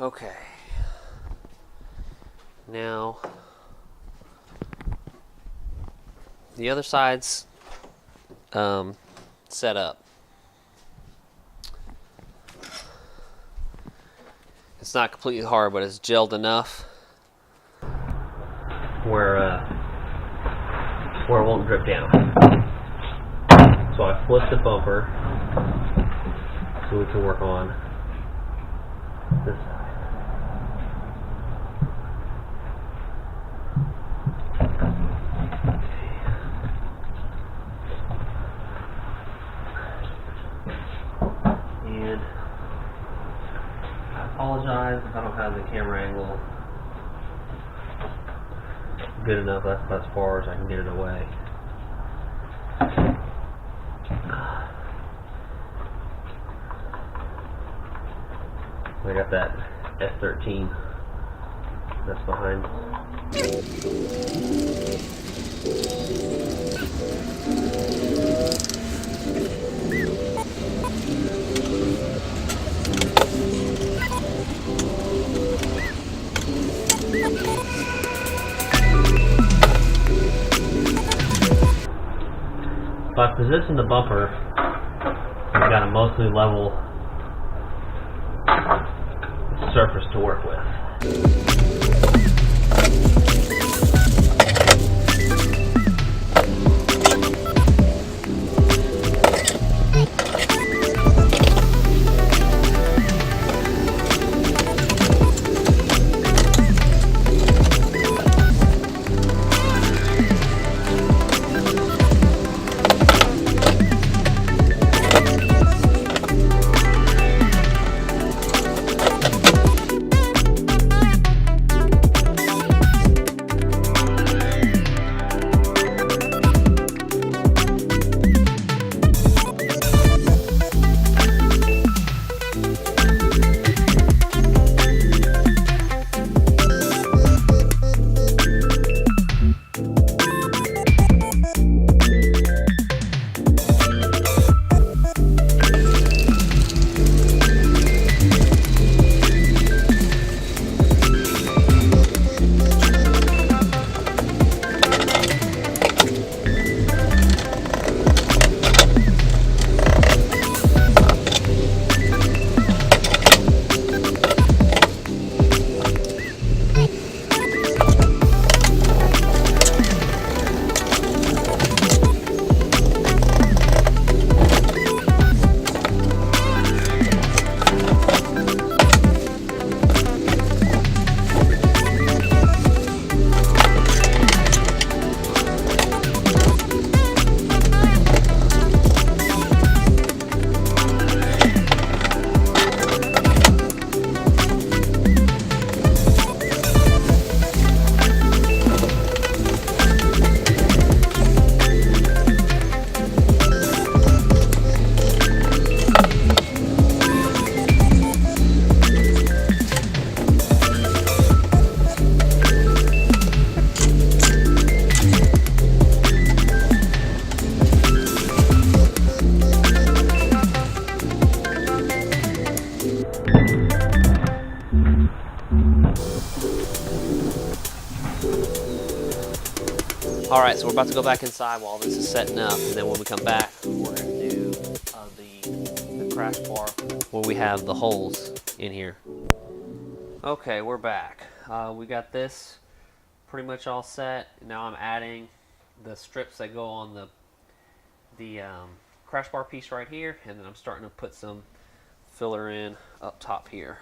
Okay. Now, the other side's set up. It's not completely hard, but it's gelled enough where it won't drip down. So I flipped the bumper so we can work on this side. And I apologize if I don't have the camera angle good enough. That's as far as I can get it away. I got that S13 that's behind. If I position the bumper, I've got a mostly level surface to work with. Alright, so we're about to go back inside while this is setting up, and then when we come back, we're going to do the crash bar where we have the holes in here. Okay, we're back. We got this pretty much all set. Now I'm adding the strips that go on the crash bar piece right here, and then I'm starting to put some filler in up top here.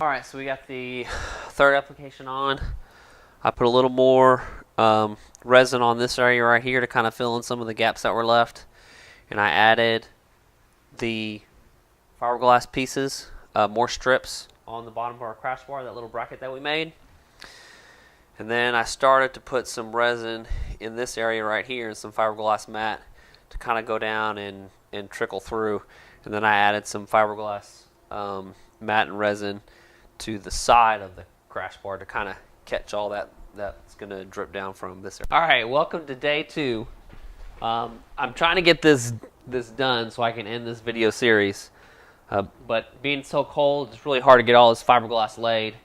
Alright, so we got the third application on. I put a little more resin on this area right here to kind of fill in some of the gaps that were left. And I added the fiberglass pieces, more strips on the bottom of our crash bar, that little bracket that we made. And then I started to put some resin in this area right here and some fiberglass mat to kind of go down and trickle through. And then I added some fiberglass mat and resin to the side of the crash bar to kind of catch all that's going to drip down from this area. All right, welcome to day 2. I'm trying to get this done so I can end this video series. But being so cold, it's really hard to get all this fiberglass laid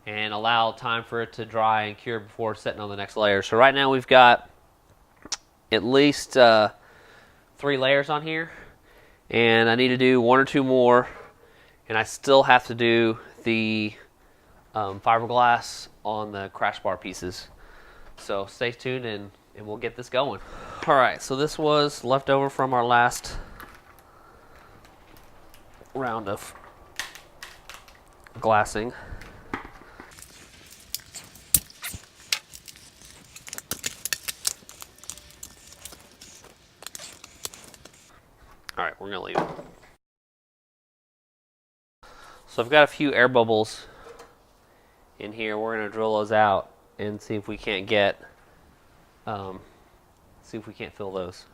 and allow time for it to dry and cure before setting on the next layer. So right now we've got at least 3 layers on here, and I need to do 1 or 2 more, and I still have to do the fiberglass on the crash bar pieces. So stay tuned and we'll get this going. Alright, so this was left over from our last round of glassing. Alright, we're going to leave it. So I've got a few air bubbles in here. We're going to drill those out and see if we can't get, see if we can't fill those.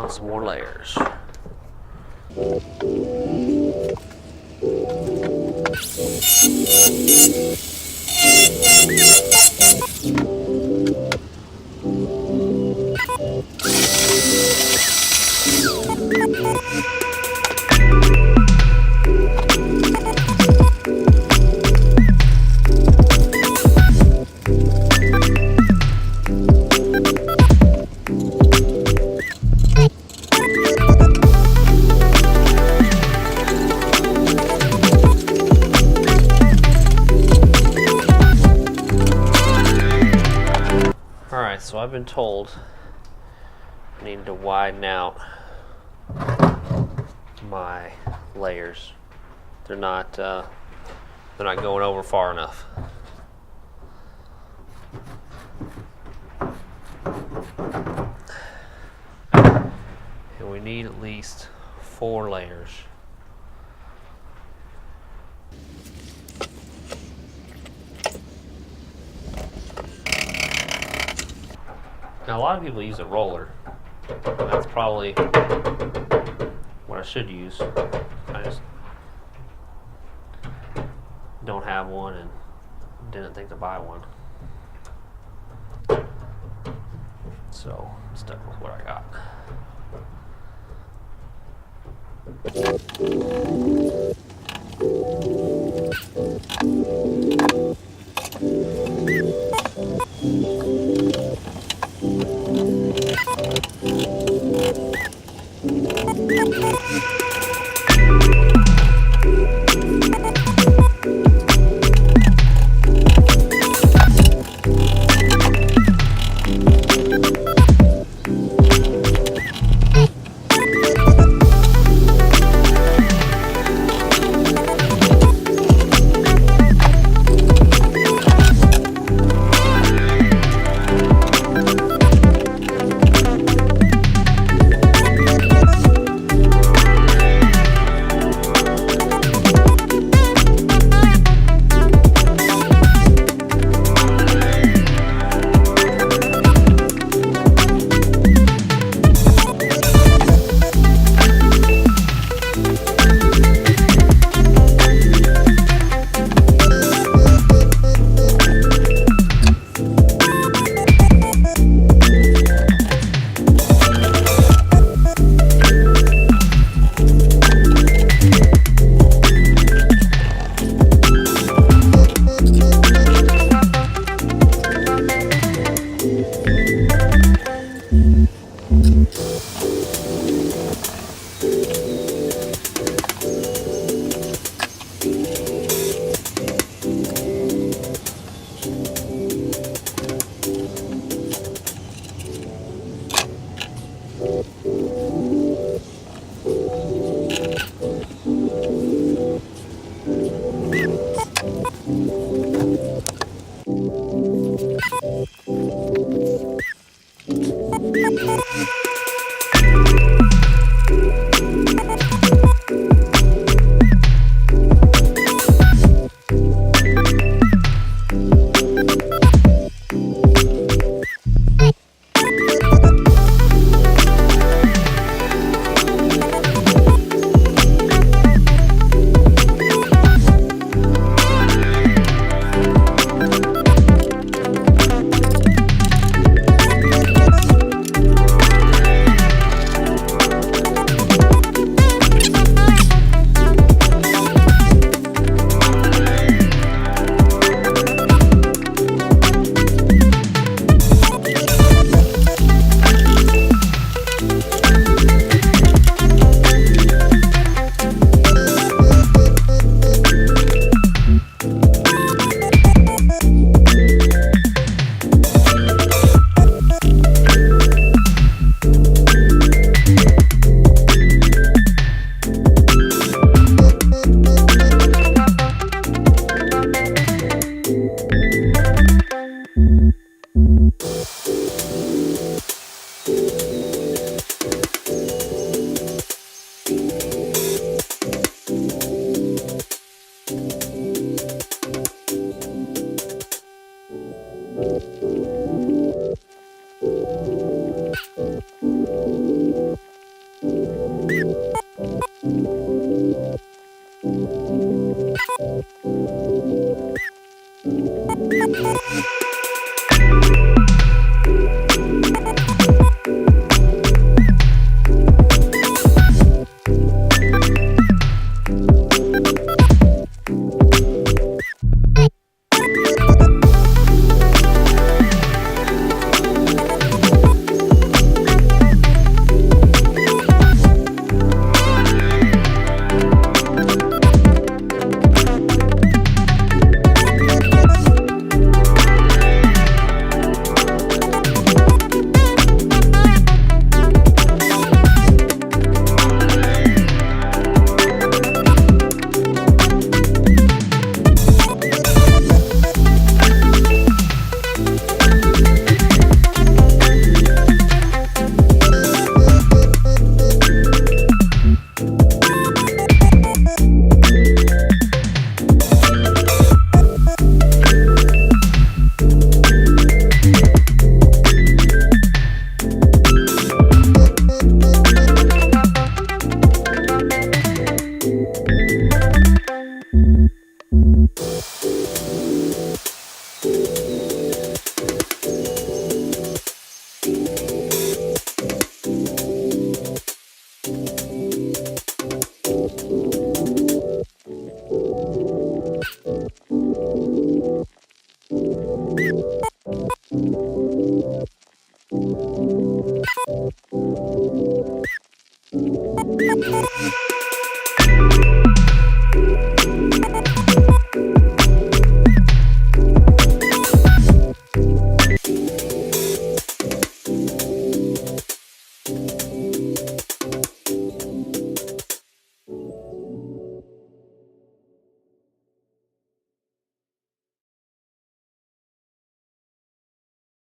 on some more layers. Alright, so I've been told I need to widen out my layers. They're not going over far enough. And we need at least 4 layers. Now a lot of people use a roller, and that's probably what I should use. I just don't have one and didn't think to buy one. So I'm stuck with what I got.